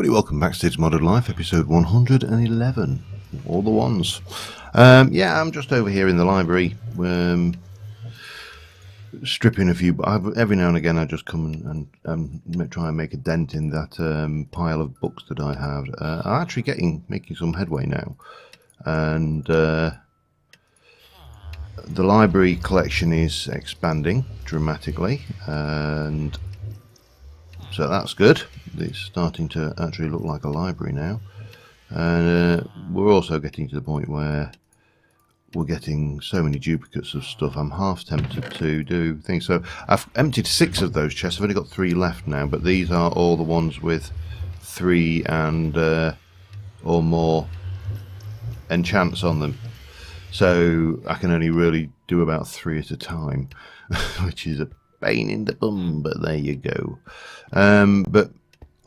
everybody, welcome back to Cids Modded Life, episode 111. All the ones. Yeah, I'm just over here in the library, stripping a few, but every now and again I just come and try and make a dent in that pile of books that I have. I'm actually making some headway now, and the library collection is expanding dramatically, and so that's good. It's starting to actually look like a library now, and we're also getting to the point where we're getting so many duplicates of stuff. I'm half tempted to do things. So I've emptied 6 of those chests. I've only got 3 left now, but these are all the ones with 3 and or more enchants on them. So I can only really do about 3 at a time, which is a pain in the bum, but there you go. But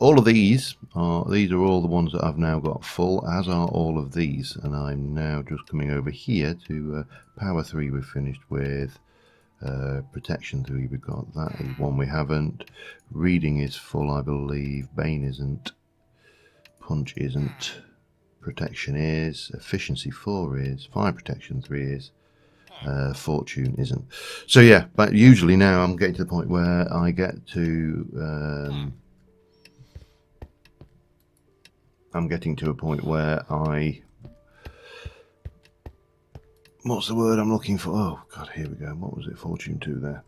all of these are all the ones that I've now got full, as are all of these, and I'm now just coming over here to power 3 we've finished with, protection 3 we've got, that is one we haven't, reading is full I believe, bane isn't, punch isn't, protection is, efficiency 4 is, fire protection 3 is, fortune isn't. So yeah, but usually now I'm getting to the point where I get to I'm getting to a point where what's the word I'm looking for? Oh god, here we go. What was it? Fortune 2 there.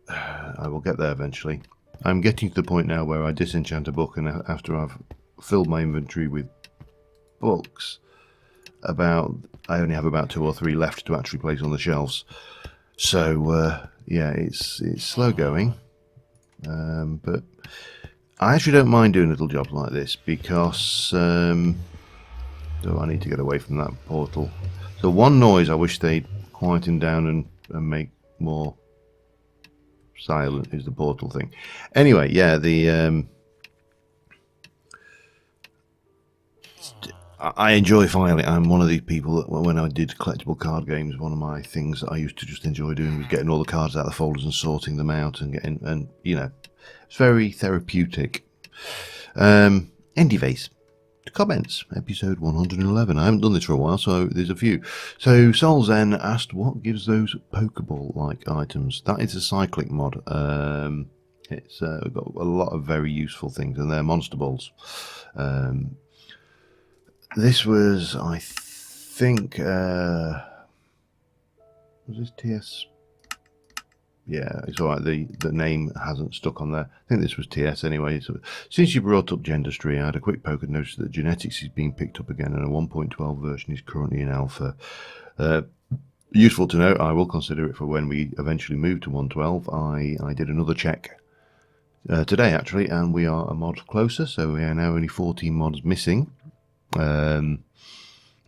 I will get there eventually. I'm getting to the point now where I disenchant a book, and after I've filled my inventory with books, I only have about 2 or 3 left to actually place on the shelves. So yeah, it's slow going, but I actually don't mind doing little jobs like this because I need to get away from that portal. So one noise I wish they'd quieten down and make more silent is the portal thing. Anyway, yeah, I enjoy filing. I'm one of these people that when I did collectible card games, one of my things that I used to just enjoy doing was getting all the cards out of the folders and sorting them out and you know, it's very therapeutic. Anyways, comments, episode 111. I haven't done this for a while, so there's a few. So Sol Zen asked, what gives those Pokeball-like items? That is a cyclic mod. It's got a lot of very useful things, and they're monster balls. This was, I think, was this TS? Yeah, it's alright, the name hasn't stuck on there. I think this was TS anyway. So, since you brought up Gendustry, I had a quick poke and noticed that genetics is being picked up again, and a 1.12 version is currently in alpha. Useful to know. I will consider it for when we eventually move to 112. I did another check today, actually, and we are a mod closer, so we are now only 14 mods missing.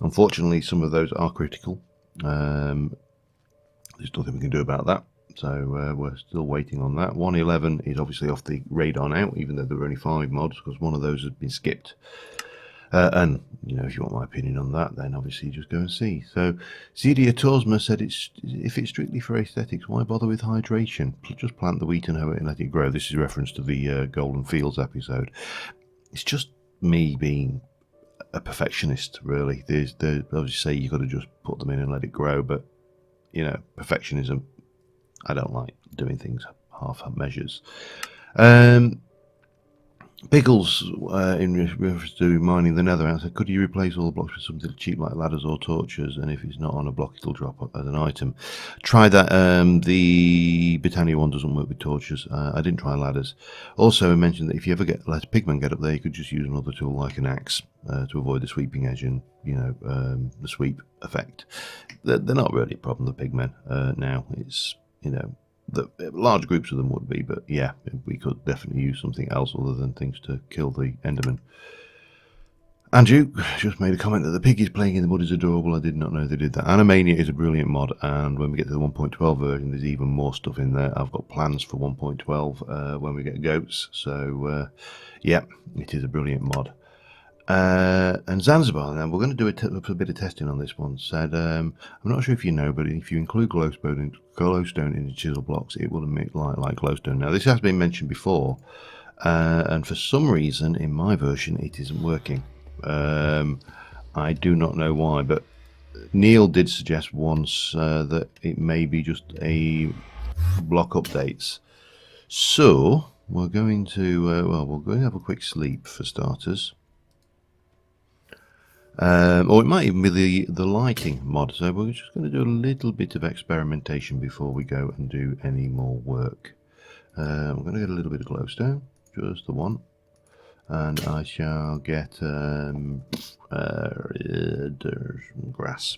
Unfortunately, some of those are critical. There's nothing we can do about that. So we're still waiting on that. 111 is obviously off the radar now, even though there were only 5 mods, because one of those has been skipped. And, you know, if you want my opinion on that, then obviously just go and see. So, Cedia Torsma said, if it's strictly for aesthetics, why bother with hydration? Just plant the wheat and hoe it and let it grow. This is a reference to the Golden Fields episode. It's just me being a perfectionist, really. There's obviously say you've got to just put them in and let it grow, but, you know, perfectionism, I don't like doing things half measures. Pickles, in reference to mining the nether, said, could you replace all the blocks with something cheap like ladders or torches, and if it's not on a block it'll drop as an item? Try that. The Britannia one doesn't work with torches. I didn't try ladders. Also, I mentioned that if you ever let a pigman get up there, you could just use another tool like an axe to avoid the sweeping edge and, you know, the sweep effect. They're not really a problem, the pigmen, now. It's, you know, large groups of them would be, but yeah, we could definitely use something else other than things to kill the Enderman. Andrew just made a comment that the piggies playing in the mud is adorable. I did not know they did that. Animania is a brilliant mod, and when we get to the 1.12 version, there's even more stuff in there. I've got plans for 1.12 when we get goats, so yeah, it is a brilliant mod. And Zanzibar, now we're going to do a bit of testing on this one. Said, I'm not sure if you know, but if you include glowstone in the chisel blocks, it will emit light like glowstone. Now, this has been mentioned before, and for some reason in my version it isn't working. I do not know why, but Neil did suggest once that it may be just a block updates. So we're going to we're going to have a quick sleep for starters. Or it might even be the lighting mod. So we're just going to do a little bit of experimentation before we go and do any more work. I'm going to get a little bit of glowstone, just the one, and I shall get grass.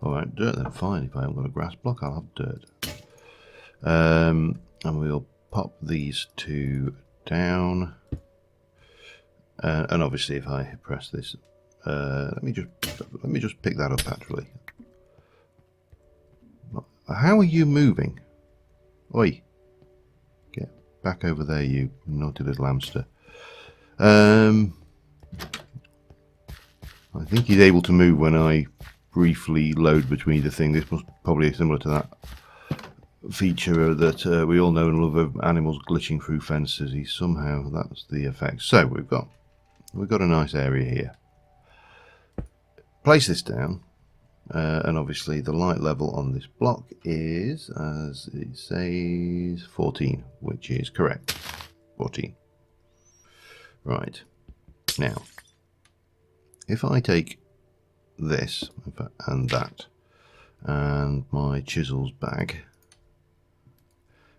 Alright, dirt then, fine. If I haven't got a grass block, I'll have dirt. And we'll pop these two down. And obviously if I press this, let me just pick that up actually. How are you moving? Oi! Get back over there, you naughty little hamster. I think he's able to move when I briefly load between the thing. This was probably similar to that feature that we all know and love of animals glitching through fences. That's the effect. So we've got a nice area here. Place this down, and obviously the light level on this block is, as it says, 14, which is correct. 14. Right. Now, if I take this and that and my chisels bag,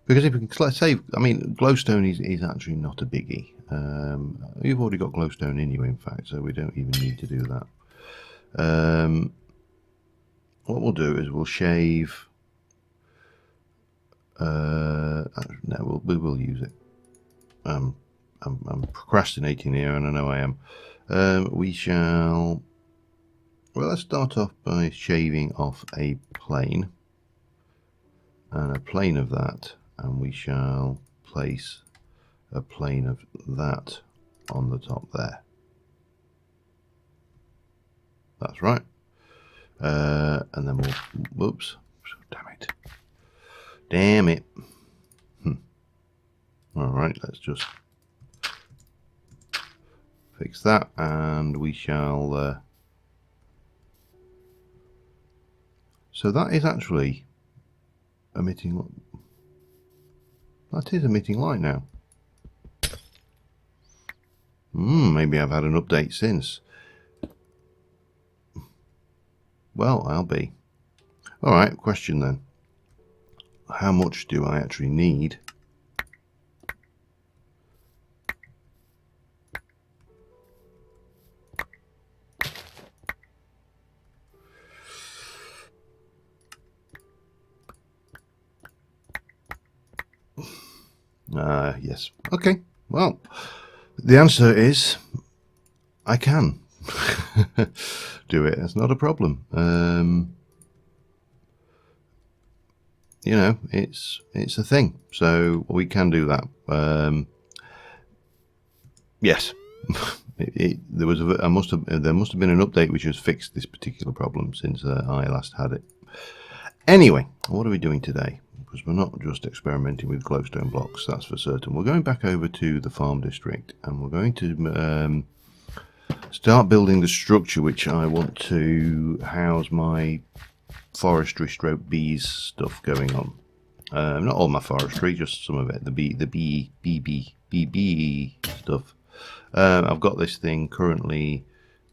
because if we can, let's say, I mean, glowstone is actually not a biggie. You've already got glowstone in you, in fact, so we don't even need to do that. What we'll do is we'll shave. No, we will use it. I'm procrastinating here, and I know I am. We shall. Well, let's start off by shaving off a plane and a plane of that, and we shall place a plane of that on the top there. That's right. And then we'll, whoops, damn it. All right, let's just fix that, and we shall. So that is actually emitting. That is emitting light now. Maybe I've had an update since. Well, I'll be. Alright, question then. How much do I actually need? Yes. Okay. Well, the answer is I can do it. It's not a problem. You know, it's a thing. So we can do that. Yes. There must have been an update which has fixed this particular problem since I last had it. Anyway, what are we doing today? Because we're not just experimenting with glowstone blocks, that's for certain. We're going back over to the farm district, and we're going to start building the structure which I want to house my forestry stroke bees stuff going on. Not all my forestry, just some of it. The bee stuff. I've got this thing currently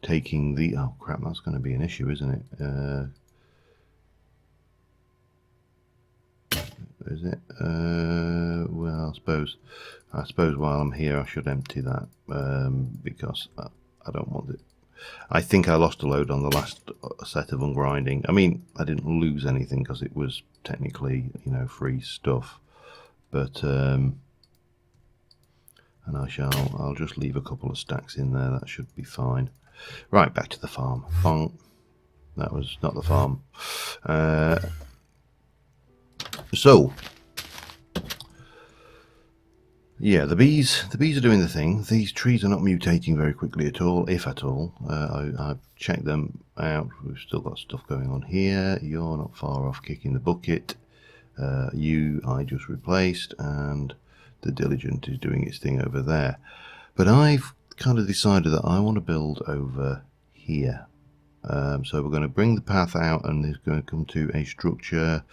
taking the, oh crap, that's going to be an issue, isn't it? Is it? Well, I suppose while I'm here I should empty that, because I don't want it. I think I lost a load on the last set of ungrinding. I mean, I didn't lose anything because it was technically, you know, free stuff. But and I'll just leave a couple of stacks in there. That should be fine. Right, back to the farm. Bonk. That was not the farm. So, yeah, the bees are doing the thing. These trees are not mutating very quickly at all, if at all. I've checked them out. We've still got stuff going on here. You're not far off kicking the bucket. You I just replaced, and the Diligent is doing its thing over there. But I've kind of decided that I want to build over here. So we're going to bring the path out, and it's going to come to a structure.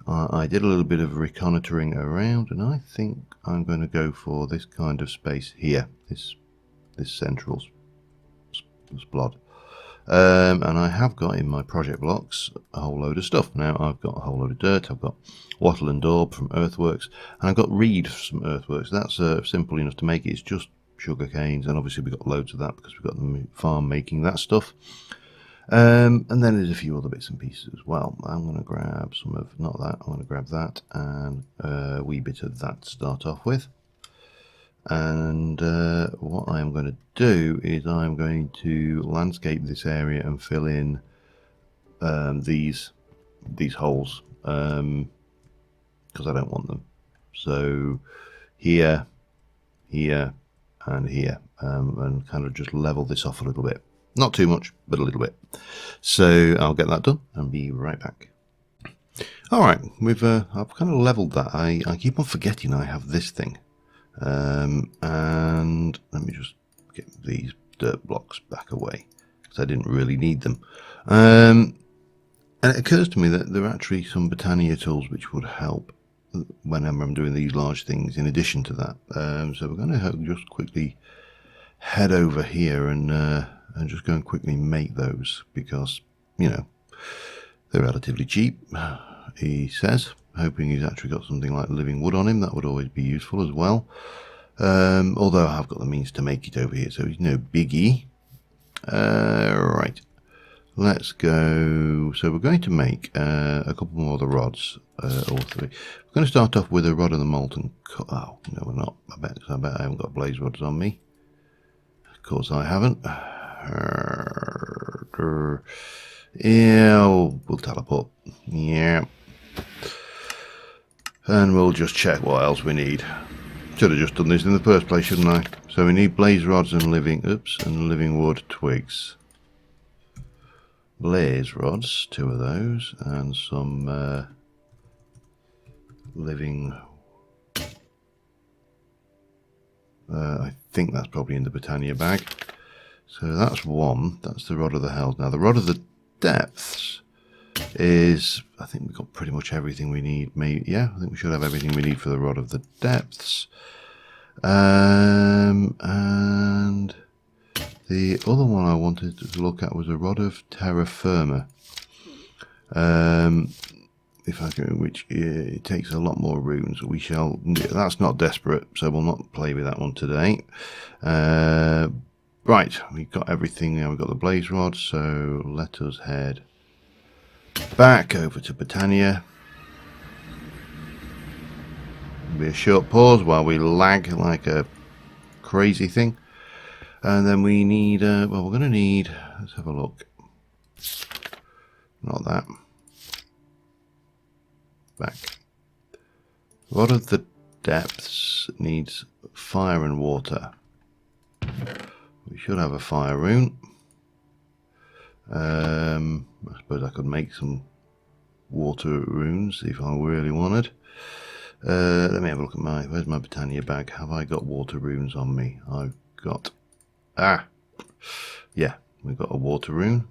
I did a little bit of reconnoitering around, and I think I'm going to go for this kind of space here, this central splod. And I have got in my project blocks a whole load of stuff. Now I've got a whole load of dirt, I've got wattle and daub from earthworks, and I've got reed from earthworks. That's simple enough to make it. It's just sugar canes, and obviously we've got loads of that because we've got the farm making that stuff. And then there's a few other bits and pieces as well. I'm going to grab some of, not that, I'm going to grab that and a wee bit of that to start off with. And what I'm going to do is I'm going to landscape this area and fill in these holes because I don't want them. So here, here, and here, and kind of just level this off a little bit. Not too much, but a little bit. So I'll get that done and be right back. All right, I've kind of leveled that. I keep on forgetting I have this thing. And let me just get these dirt blocks back away because I didn't really need them. And it occurs to me that there are actually some Botania tools which would help whenever I'm doing these large things in addition to that. So we're going to just quickly head over here and just go and quickly make those because, you know, they're relatively cheap, he says, hoping he's actually got something like living wood on him. That would always be useful as well, although I have got the means to make it over here, so he's no biggie. Right, let's go. So we're going to make a couple more of the rods, or three. We're going to start off with a rod of the molten oh no, we're not. I bet I haven't got blaze rods on me. Of course I haven't. Yeah, we'll teleport. Yeah. And we'll just check what else we need. Should have just done this in the first place, shouldn't I? So we need blaze rods and living wood twigs. Blaze rods, 2 of those, and some living. I think that's probably in the Botania bag. So that's one. That's the rod of the hells. Now the rod of the depths is, I think we've got pretty much everything we need. Maybe, yeah, I think we should have everything we need for the rod of the depths. And the other one I wanted to look at was a rod of terra firma. If I can, which it takes a lot more runes. We shall. That's not desperate, so we'll not play with that one today. Right, we've got everything now. We've got the blaze rod, so let us head back over to Botania. Be a short pause while we lag like a crazy thing, and then we need. Well, we're going to need. Let's have a look. Not that. Back. Rod of the depths needs fire and water. We should have a fire rune. I suppose I could make some water runes if I really wanted. Let me have a look at where's my Botania bag? Have I got water runes on me? I've got, yeah, we've got a water rune.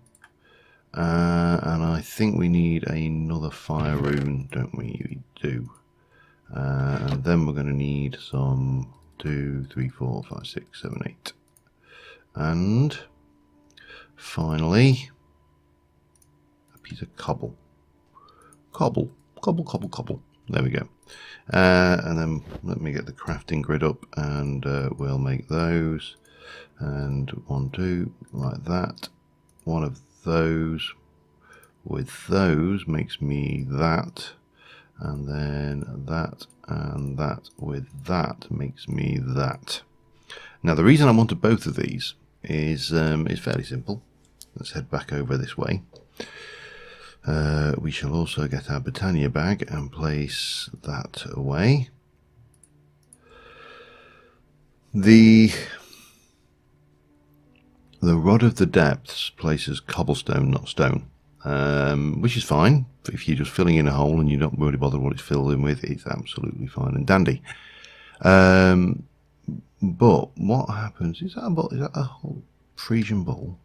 And I think we need another fire rune, don't we? We do. And then we're going to need some 2, 3, 4, 5, 6, 7, 8. And finally, a piece of cobble. Cobble. There we go. And then let me get the crafting grid up, and we'll make those. And 1, 2, like that. One of those with those makes me that. And then that and that with that makes me that. Now the reason I wanted both of these is fairly simple. Let's head back over this way. We shall also get our Botania bag and place that away. The rod of the depths places cobblestone, not stone, which is fine. If you're just filling in a hole and you don't really bother what it's filled in with, it's absolutely fine and dandy. But what happens, is that a ball, is that a whole Frisian ball?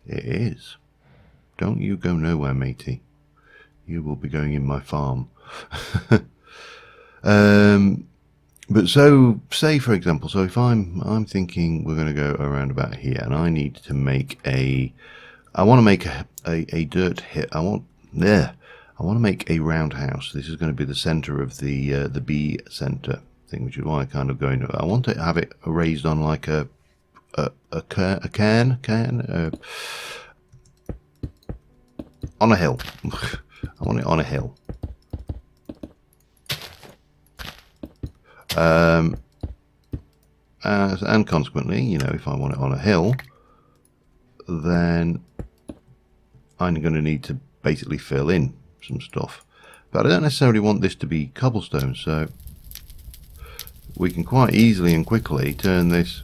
It is. Don't you go nowhere, matey. You will be going in my farm. But so, say for example, so if I'm thinking we're going to go around about here, and I need to make I want to make a dirt hit. I want to make a roundhouse. This is going to be the center of the B center thing, which is why I kind of going. I want to have it raised on like a cairn on a hill. I want it on a hill. And consequently, you know, if I want it on a hill, then I'm going to need to basically fill in some stuff. But I don't necessarily want this to be cobblestone, so we can quite easily and quickly turn this,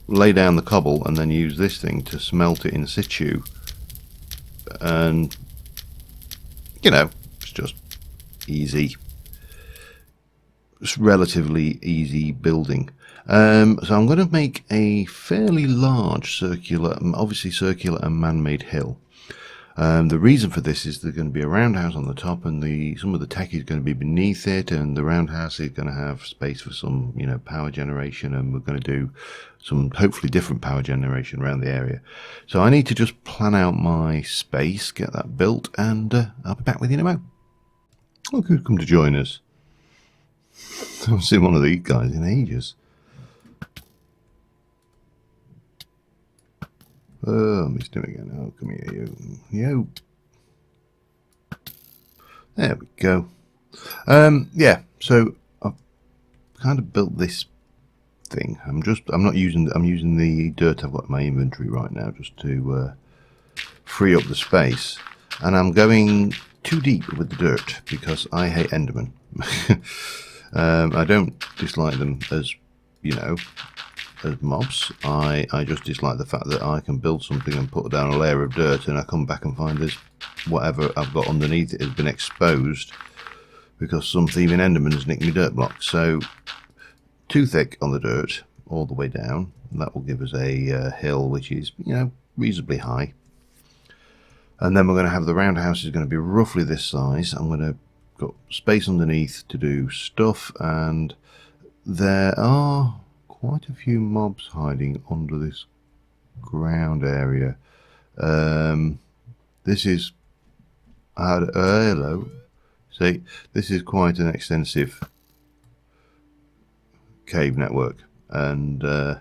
lay down the cobble, and then use this thing to smelt it in situ. And, you know, it's just easy. It's relatively easy building. So I'm going to make a fairly large circular, obviously circular and man-made hill. The reason for this is there's going to be a roundhouse on the top, and some of the tech is going to be beneath it, and the roundhouse is going to have space for some, you know, power generation, and we're going to do some hopefully different power generation around the area. So I need to just plan out my space, get that built, and I'll be back with you in a moment. Oh, who's come to join us? I haven't seen one of these guys in ages. Oh, missed him again. Oh, come here, you. Yo. There we go. Yeah, so I've kind of built this thing. I'm using the dirt I've got in my inventory right now just to free up the space. And I'm going too deep with the dirt because I hate Endermen. I don't dislike them as, you know, as mobs. I just dislike the fact that I can build something and put down a layer of dirt, and I come back and find there's whatever I've got underneath it has been exposed because some thieving Enderman has nicked me dirt block. So too thick on the dirt all the way down. That will give us a hill which is, you know, reasonably high. And then we're going to have the roundhouse is going to be roughly this size. I'm going to got space underneath to do stuff, and there are quite a few mobs hiding under this ground area. This is hello. See, this is quite an extensive cave network, and I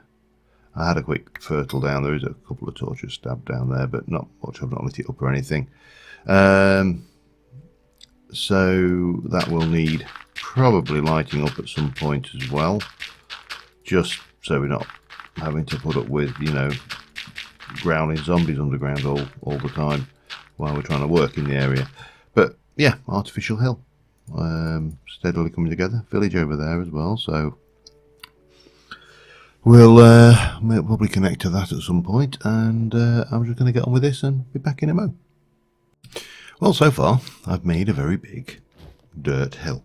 had a quick fertile down. There is a couple of torches stabbed down there, but not much. I've not lit it up or anything. So that will need probably lighting up at some point as well, just so we're not having to put up with, you know, growling zombies underground all the time while we're trying to work in the area. But yeah, artificial hill, steadily coming together. Village over there as well, so we'll probably connect to that at some point, and I'm just going to get on with this and be back in a mo. Well, so far I've made a very big dirt hill.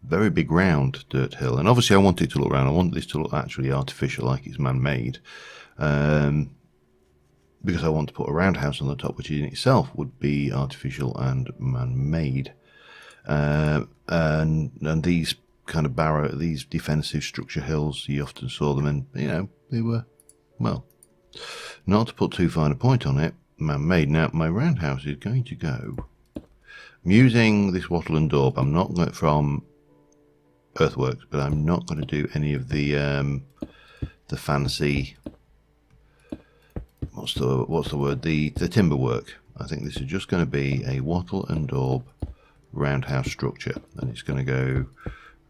Very big round dirt hill, and obviously I want it to look round. I want this to look actually artificial, like it's man-made, because I want to put a roundhouse on the top, which in itself would be artificial and man-made. And these kind of these defensive structure hills, you often saw them, and you know, they were, well, not to put too fine a point on it, man-made. Now my roundhouse is going to go, I'm using this wattle and daub. I'm not going from Earthworks, but I'm not going to do any of the fancy, what's the word, the timber work. I think this is just going to be a wattle and daub roundhouse structure, and it's going to go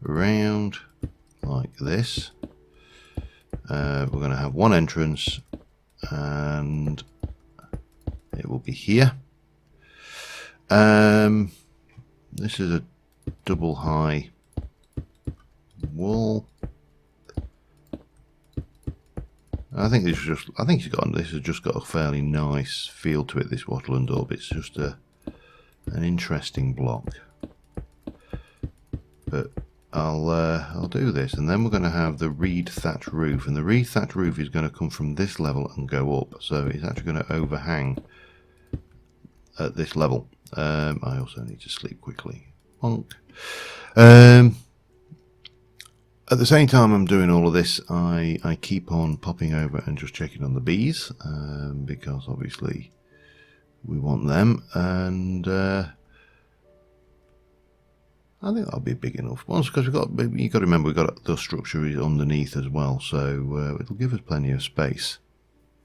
round like this. We're going to have one entrance, and it will be here. This is a double high wall. I think this has just got a fairly nice feel to it, this wattle and daub. It's just a an interesting block. But I'll do this, and then we're going to have the reed thatch roof, and the reed thatch roof is going to come from this level and go up, so it's actually going to overhang at this level. I also need to sleep quickly. Bonk. At the same time I'm doing all of this, I keep on popping over and just checking on the bees, because obviously we want them, and I think that'll be big enough. Once, because you've got to remember we've got the structure underneath as well, so it'll give us plenty of space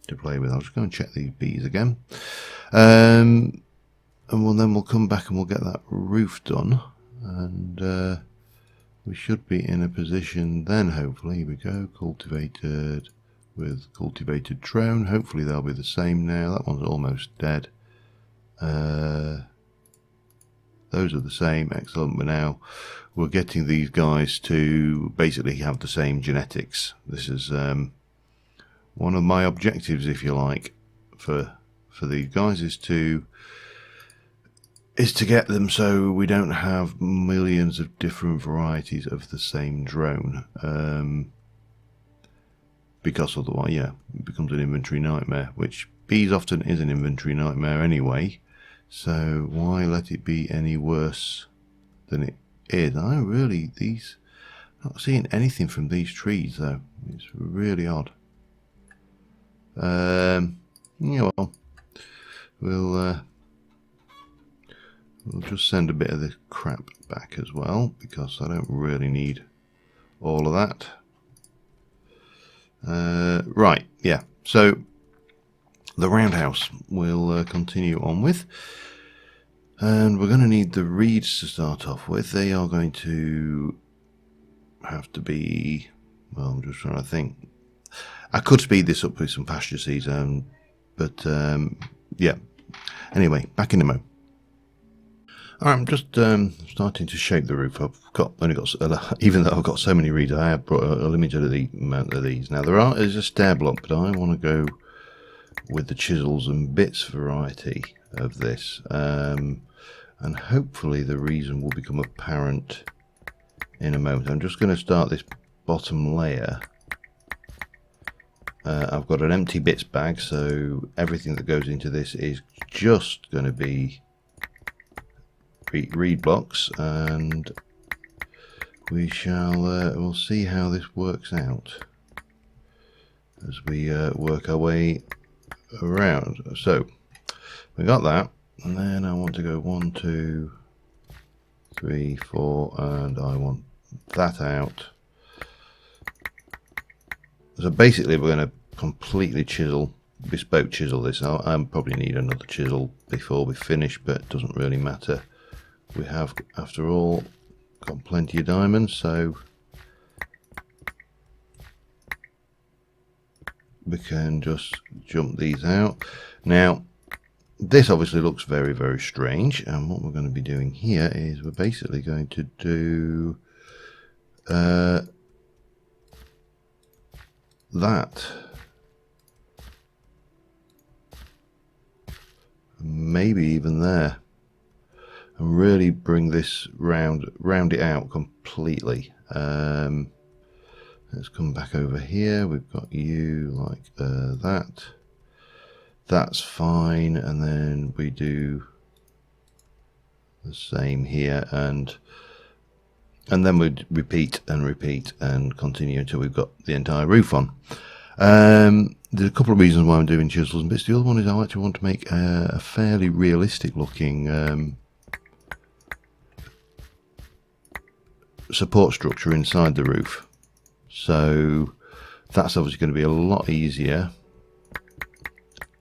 to play with. I'll just go and check these bees again, and then we'll come back and we'll get that roof done, and we should be in a position then. Hopefully, here we go. Cultivated with cultivated drone. Hopefully they'll be the same now. That one's almost dead. Those are the same. Excellent. But now we're getting these guys to basically have the same genetics. This is one of my objectives, if you like, for these guys is to get them so we don't have millions of different varieties of the same drone, because otherwise, yeah, it becomes an inventory nightmare, which bees often is an inventory nightmare anyway, so why let it be any worse than it is? I'm not seeing anything from these trees though. It's really odd. Yeah, well, we'll just send a bit of the crap back as well, because I don't really need all of that. Right, yeah, so the roundhouse we'll continue on with, and we're going to need the reeds to start off with. They are going to have to be, well, I'm just trying to think. I could speed this up with some pasture seeds, but yeah, anyway, back in a moment. I'm just starting to shape the roof. Even though I've got so many reeds, I have brought a limited amount of these. Now there's a stair block, but I want to go with the chisels and bits variety of this, and hopefully the reason will become apparent in a moment. I'm just going to start this bottom layer. I've got an empty bits bag, so everything that goes into this is just going to be reed blocks, and we'll see how this works out as we work our way around. So we got that, and then I want to go 1, 2, 3, 4, and I want that out. So basically we're going to completely bespoke chisel this. I'll probably need another chisel before we finish, but it doesn't really matter. We have, after all, got plenty of diamonds, so we can just jump these out. Now this obviously looks very, very strange, and what we're going to be doing here is we're basically going to do that, maybe even there, and really bring this round it out completely. Let's come back over here. We've got you like that. That's fine, and then we do the same here, and then we repeat and continue until we've got the entire roof on. There's a couple of reasons why I'm doing chisels and bits. The other one is I actually want to make a fairly realistic looking support structure inside the roof, so that's obviously going to be a lot easier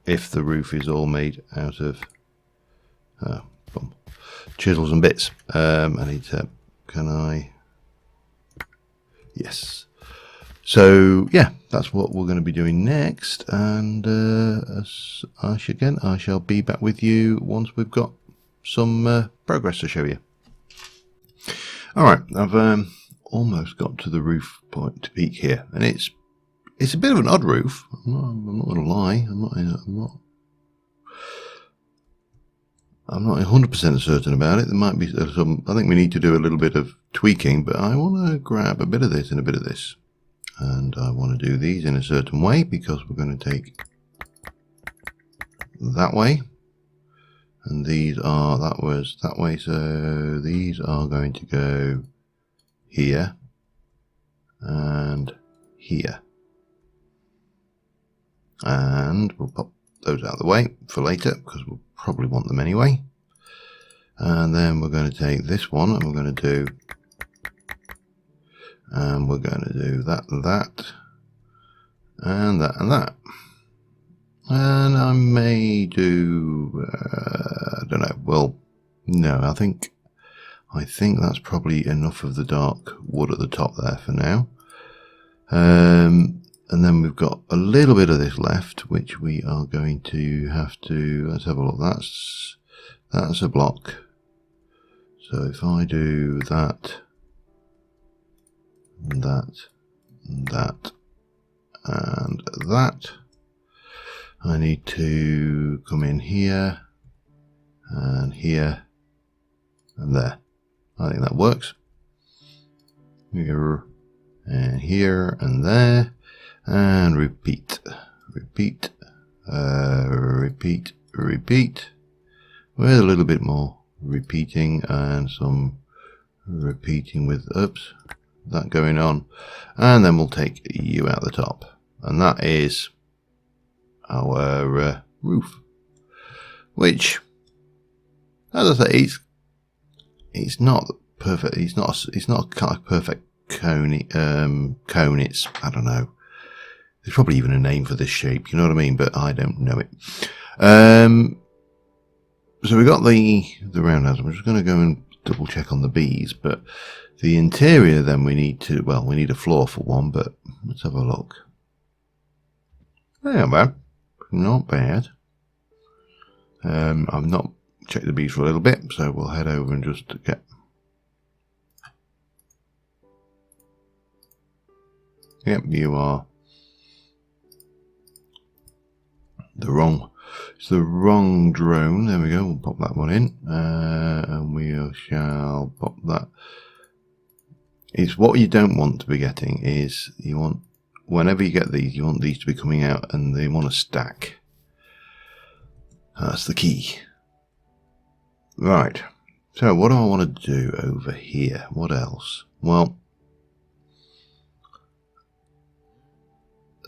if the roof is all made out of chisels and bits. I need to, yes, so yeah, that's what we're going to be doing next, and I shall be back with you once we've got some progress to show you. Alright, I've almost got to the roof point to peak here, and it's a bit of an odd roof. I'm not going to lie. I'm not 100% certain about it. There might be some, I think we need to do a little bit of tweaking, but I want to grab a bit of this and a bit of this. And I want to do these in a certain way because we're going to take that way. And these are, that was that way, so these are going to go here and here. And we'll pop those out of the way for later because we'll probably want them anyway. And then we're going to take this one and we're going to do, and we're going to do that, and that, and that. And I may do, I don't know, well, no, I think that's probably enough of the dark wood at the top there for now. And then we've got a little bit of this left, which we are going to have to, let's have a look, that's a block. So if I do that, and that, and that, and that, I need to come in here, and here, and there. I think that works. Here, and here, and there. And repeat, repeat, repeat, repeat, with a little bit more repeating and some repeating with, oops, that going on. And then we'll take you out the top. And that is our roof. Which, as I say, it's not perfect, it's not a kind of perfect cone, it's, I don't know. There's probably even a name for this shape, you know what I mean? But I don't know it. So we got the roundhouse. I'm just going to go and double check on the bees. But the interior, then we need to, well, we need a floor for one. But let's have a look. Not bad. Not bad. I've not checked the bees for a little bit, so we'll head over and just get. Yep, you are. It's the wrong drone. There we go. We'll pop that one in, and we shall pop that. It's what you don't want to be getting is you want, whenever you get these, you want these to be coming out and they want to stack. That's the key. Right. So what do I want to do over here? What else? Well,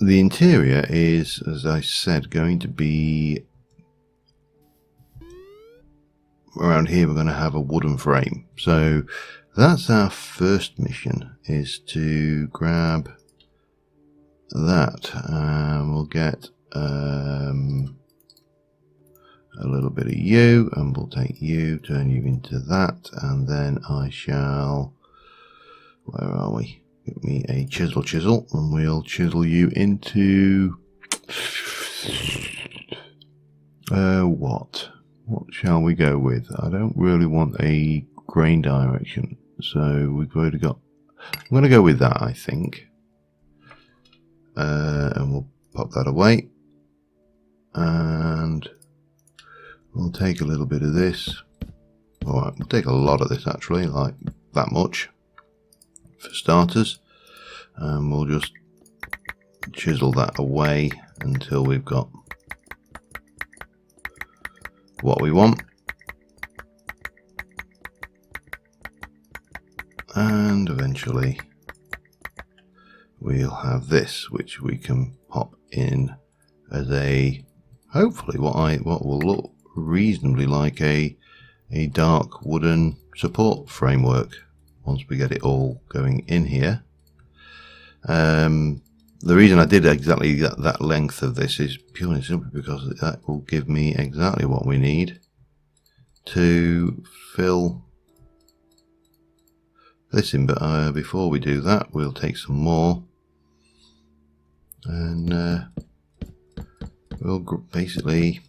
the interior is, as I said, going to be around here. We're going to have a wooden frame. So that's our first mission, is to grab that. We'll get a little bit of you, and we'll take you, turn you into that, and then I shall, where are we? Give me a chisel, and we'll chisel you into what shall we go with? I don't really want a grain direction, so we've already got, I'm going to go with that, I think, and we'll pop that away, and we'll take a little bit of this. Alright, we'll take a lot of this actually, like that much for starters, and we'll just chisel that away until we've got what we want, and eventually we'll have this, which we can pop in as a, hopefully what will look reasonably like a dark wooden support framework once we get it all going in here. The reason I did exactly that length of this is purely simply because that will give me exactly what we need to fill this in. But before we do that, we'll take some more, and we'll basically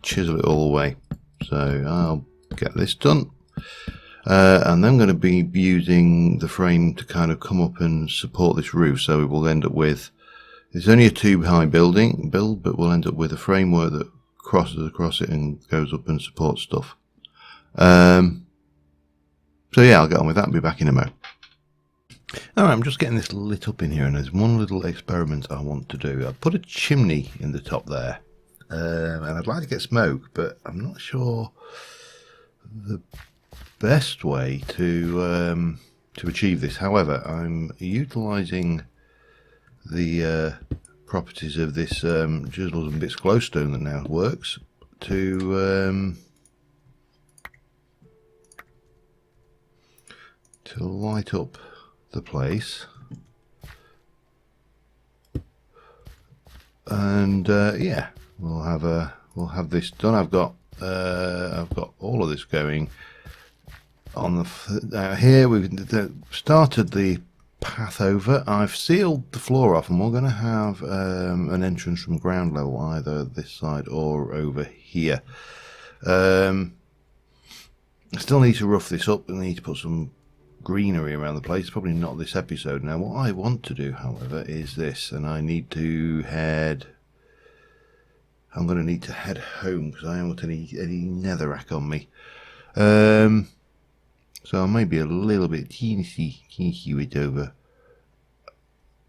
chisel it all away. So I'll get this done. And then I'm going to be using the frame to kind of come up and support this roof, so we will end up with, it's only a 2-high build, but we'll end up with a framework that crosses across it and goes up and supports stuff. So yeah, I'll get on with that and be back in a mo. Alright, I'm just getting this lit up in here, and there's one little experiment I want to do. I've put a chimney in the top there, and I'd like to get smoke, but I'm not sure the best way to achieve this. However, I'm utilising the properties of this Chisels and Bits glowstone that now works to light up the place, and yeah, we'll have this done. I've got all of this going on the here. We've started the path over. I've sealed the floor off, and we're going to have an entrance from ground level either this side or over here. I still need to rough this up, and I need to put some greenery around the place. Probably not this episode. Now what I want to do, however, is this, and I need to head, I'm going to need to head home because I don't want any netherrack on me. So I may be a little bit teensy with over.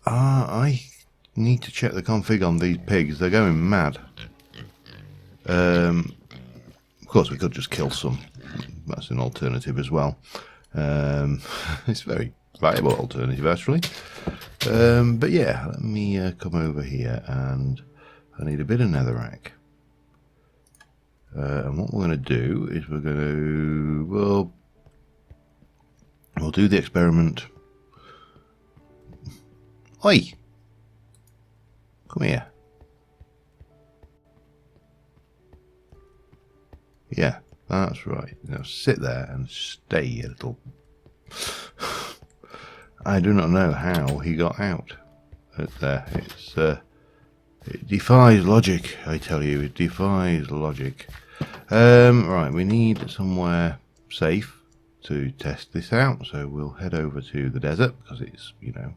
I need to check the config on these pigs. They're going mad. Of course we could just kill some. That's an alternative as well. It's a very viable alternative actually, but yeah, let me come over here, and I need a bit of netherrack, and what we're going to do is we're going to we'll do the experiment. Oi, come here. Yeah, that's right. Now sit there and stay, you little. I do not know how he got out. It's it defies logic. I tell you, it defies logic. Right, we need somewhere safe to test this out. So we'll head over to the desert because it's, you know,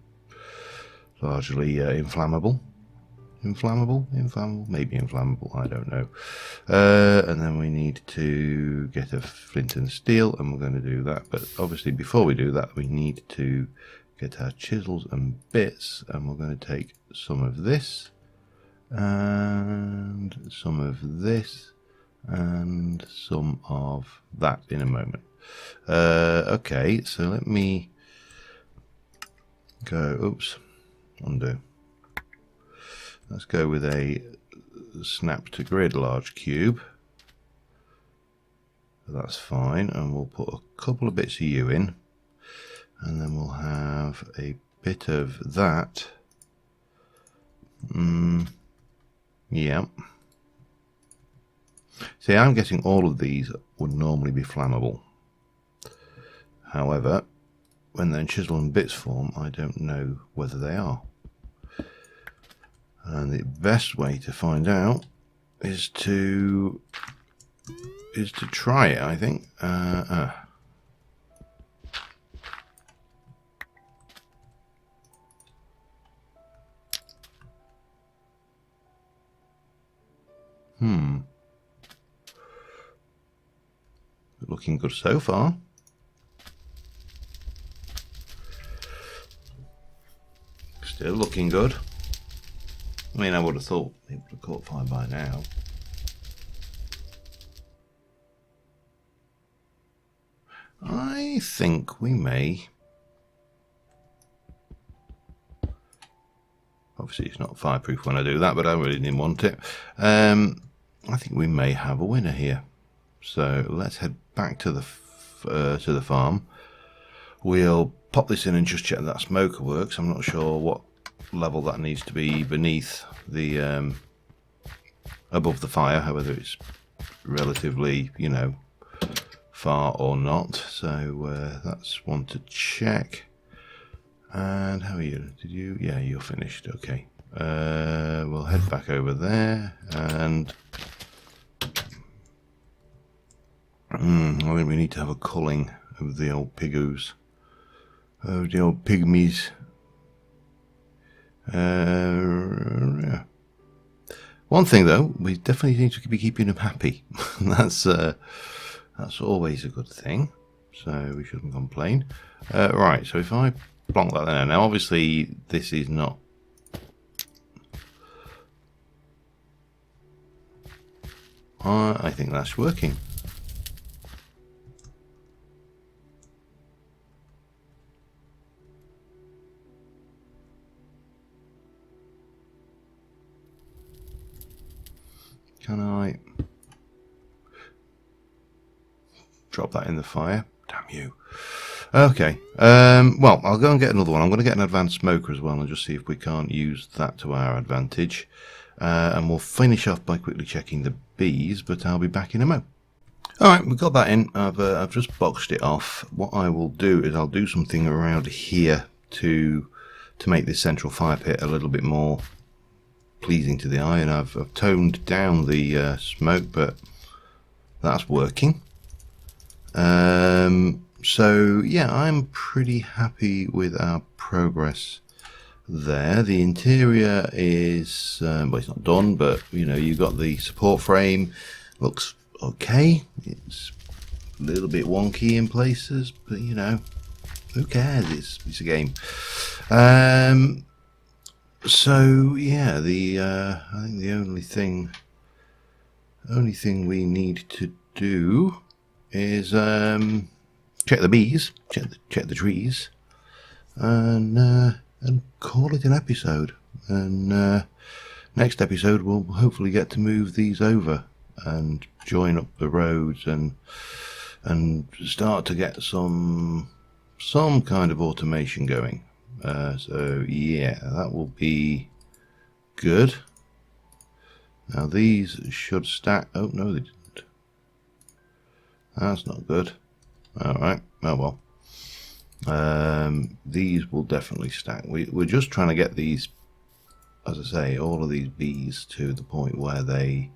largely inflammable. Inflammable, maybe inflammable, I don't know. And then we need to get a flint and steel, and we're going to do that. But obviously before we do that, we need to get our chisels and bits, and we're going to take some of this, and some of this, and some of that in a moment. Okay, so let me go, oops, undo. Let's go with a snap to grid large cube. That's fine, and we'll put a couple of bits of you in, and then we'll have a bit of that. Yeah. See, I'm guessing all of these would normally be flammable. However, when they're in chisel and bits form, I don't know whether they are. And the best way to find out is to try it, I think. Looking good so far. Still looking good. I mean, I would have thought it would have caught fire by now. I think we may. Obviously, it's not fireproof when I do that, but I really didn't want it. I think we may have a winner here. So let's head back to the farm. We'll pop this in and just check that smoker works. I'm not sure what level that needs to be beneath the above the fire, whether it's relatively, you know, far or not. So that's one to check. And how are you? Did you? Yeah, you're finished. Okay. We'll head back over there, and I think we need to have a culling of the old piggoos, of the old pygmies. Yeah. One thing though, we definitely need to be keeping them happy. That's That's always a good thing, so we shouldn't complain. Right, so if I plonk that there, now obviously this is not... I think that's working. Can I drop that in the fire? Damn you. Okay, well, I'll go and get another one. I'm going to get an advanced smoker as well and just see if we can't use that to our advantage. And we'll finish off by quickly checking the bees, but I'll be back in a mo. Alright, we've got that in. I've just boxed it off. What I will do is I'll do something around here to make this central fire pit a little bit more pleasing to the eye, and I've toned down the smoke, but that's working. So yeah, I'm pretty happy with our progress there. The interior is well, it's not done, but you know, you've got the support frame, looks okay. It's a little bit wonky in places, but you know, who cares? It's a game. So yeah, I think the only thing we need to do is check the bees, check the trees, and call it an episode. And next episode we'll hopefully get to move these over and join up the roads and start to get some kind of automation going. So yeah, that will be good. Now these should stack. Oh no, they didn't. That's not good. Alright, oh well. These will definitely stack. We're just trying to get these, as I say, all of these bees to the point where they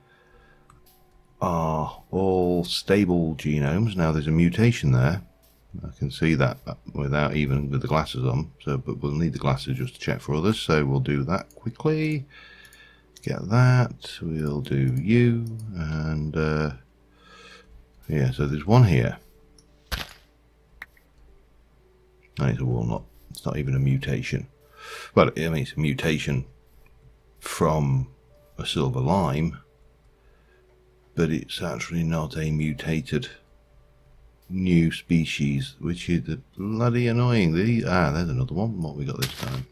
are all stable genomes. Now there's a mutation there. I can see that without even with the glasses on, so but we'll need the glasses just to check for others, so we'll do that quickly. Get that, we'll do you, and yeah, so there's one here. And it's a walnut. It's not even a mutation. Well, I mean, it's a mutation from a silver lime, but it's actually not a mutated new species, which is bloody annoying. There's another one. What we got this time?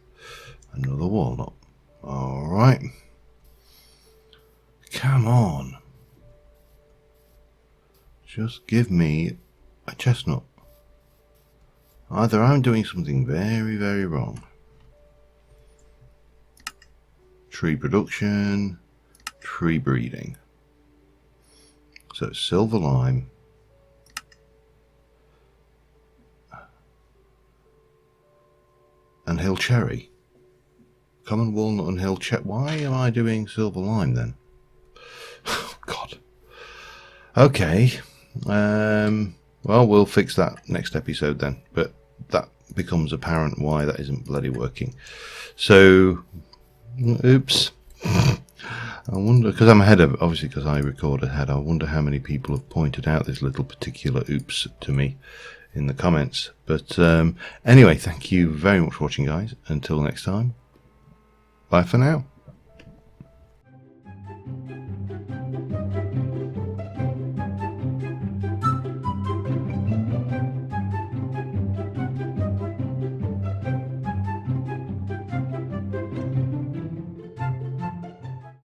Another walnut. Alright. Come on. Just give me a chestnut. Either I'm doing something very, very wrong. Tree production, tree breeding. So it's silver lime. And hill cherry. Common walnut and hill cherry. Why am I doing silver lime then? Oh, God. Okay. Well, we'll fix that next episode then. But that becomes apparent why that isn't bloody working. So, oops. I wonder, because I'm ahead of, obviously because I record ahead, I wonder how many people have pointed out this little particular oops to me in the comments. But anyway, thank you very much for watching, guys. Until next time, bye for now.